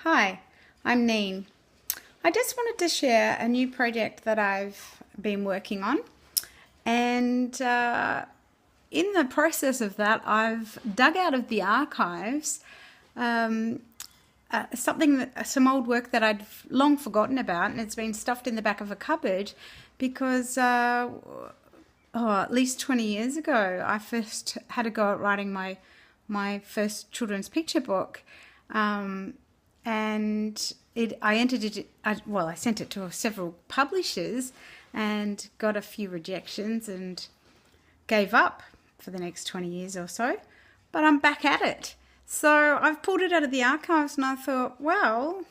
Hi, I'm Neen. I just wanted to share a new project that I've been working on, and in the process of that, I've dug out of the archives um, some old work that I'd long forgotten about, and it's been stuffed in the back of a cupboard because, at least 20 years ago, I first had a go at writing my first children's picture book. And I entered it. I sent it to several publishers, and got a few rejections, and gave up for the next 20 years or so. But I'm back at it. So I've pulled it out of the archives, and I thought, well,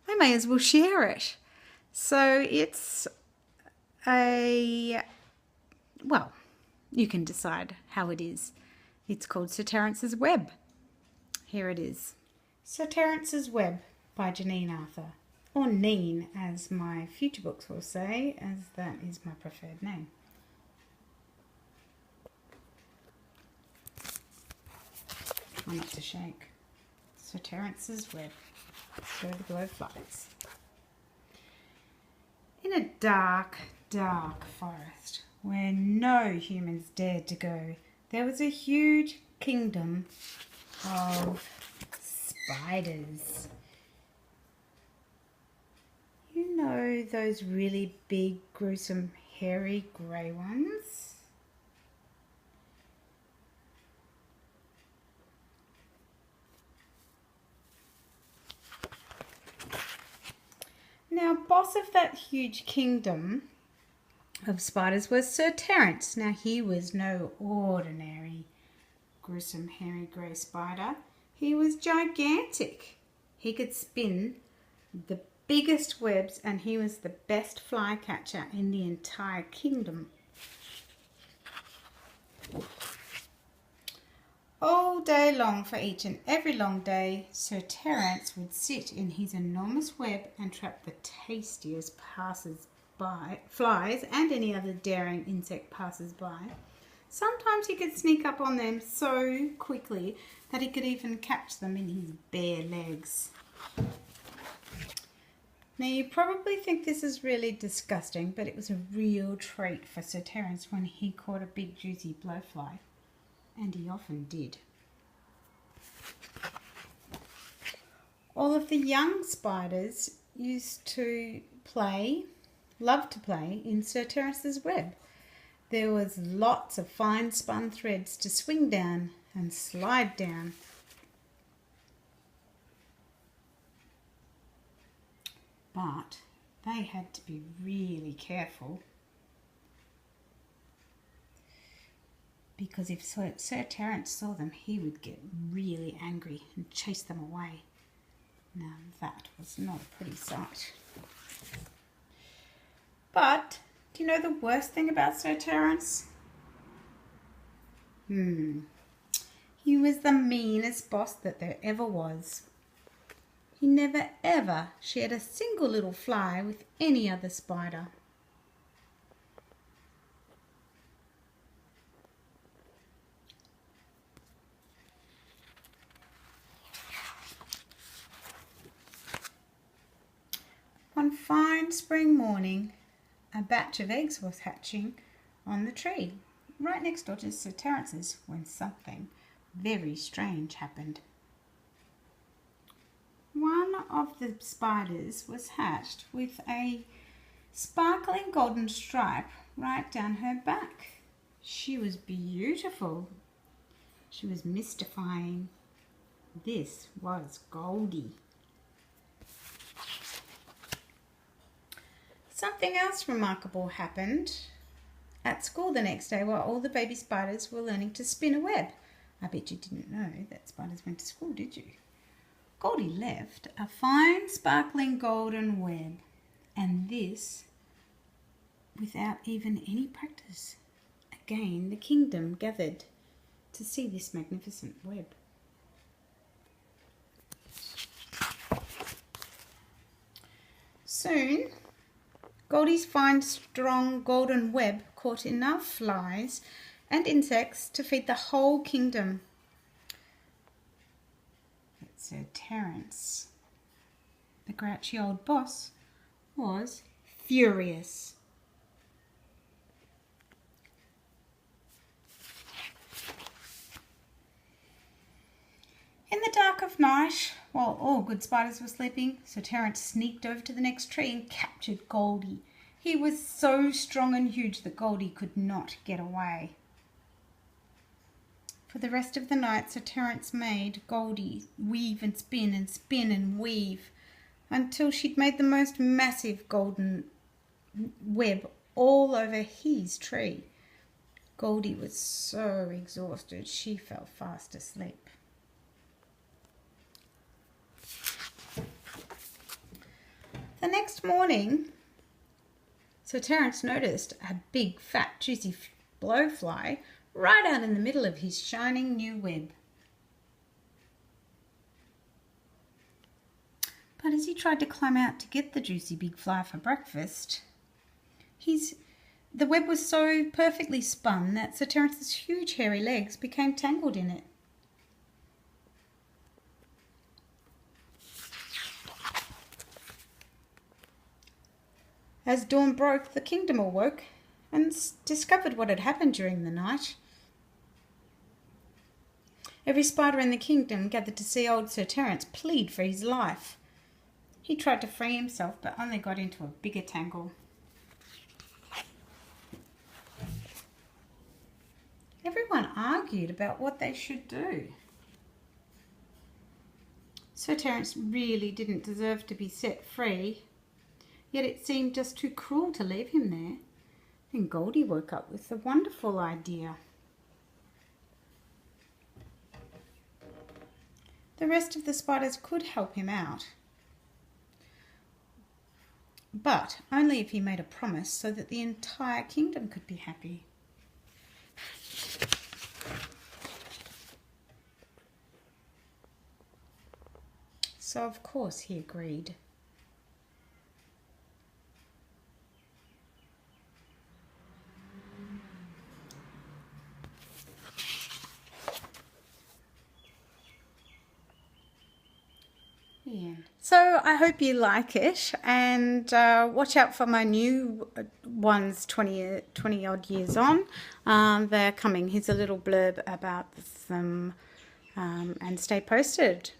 I may as well share it. So it's well, you can decide how it is. It's called Sir Terence's Web. Here it is. Sir Terence's Web by Janine Arthur, or Neen as my future books will say, as that is my preferred name. Try not to shake. Sir Terence's Web. Where the glow flies. In a dark, dark forest where no humans dared to go, there was a huge kingdom of spiders. You know those really big, gruesome, hairy grey ones? Now, boss of that huge kingdom of spiders was Sir Terence. Now, he was no ordinary gruesome, hairy grey spider. He was gigantic. He could spin the biggest webs, and he was the best flycatcher in the entire kingdom. All day long, for each and every long day, Sir Terence would sit in his enormous web and trap the tastiest passers-by, flies, and any other daring insect passers-by. Sometimes he could sneak up on them so quickly that he could even catch them in his bare legs. Now, you probably think this is really disgusting, but it was a real treat for Sir Terence when he caught a big juicy blowfly. And he often did. All of the young spiders used to loved to play in Sir Terence's web. There was lots of fine spun threads to swing down and slide down. But they had to be really careful, because if Sir Terence saw them, he would get really angry and chase them away. Now that was not a pretty sight. But do you know the worst thing about Sir Terence? He was the meanest boss that there ever was. He never ever shared a single little fly with any other spider. One fine spring morning, a batch of eggs was hatching on the tree, right next door to Sir Terence's, when something very strange happened. One of the spiders was hatched with a sparkling golden stripe right down her back. She was beautiful. She was mystifying. This was Goldie. Something else remarkable happened at school the next day while all the baby spiders were learning to spin a web. I bet you didn't know that spiders went to school, did you? Goldie left a fine sparkling golden web, and this without even any practice. Again, the kingdom gathered to see this magnificent web. Soon, Goldie's fine, strong golden web caught enough flies and insects to feed the whole kingdom. Sir Terence, the grouchy old boss, was furious. In the dark of night, while all good spiders were sleeping, Sir Terence sneaked over to the next tree and captured Goldie. He was so strong and huge that Goldie could not get away. For the rest of the night, Sir Terence made Goldie weave and spin and weave until she'd made the most massive golden web all over his tree. Goldie was so exhausted she fell fast asleep. The next morning, Sir Terence noticed a big, fat, juicy blowfly right out in the middle of his shining new web. But as he tried to climb out to get the juicy big fly for breakfast, the web was so perfectly spun that Sir Terence's huge hairy legs became tangled in it. As dawn broke, the kingdom awoke and discovered what had happened during the night. Every spider in the kingdom gathered to see old Sir Terence plead for his life. He tried to free himself, but only got into a bigger tangle. Everyone argued about what they should do. Sir Terence really didn't deserve to be set free, yet it seemed just too cruel to leave him there. Then Goldie woke up with a wonderful idea. The rest of the spiders could help him out, but only if he made a promise so that the entire kingdom could be happy. So of course he agreed. So I hope you like it, and watch out for my new ones 20 odd years on. They're coming. Here's a little blurb about them, and stay posted.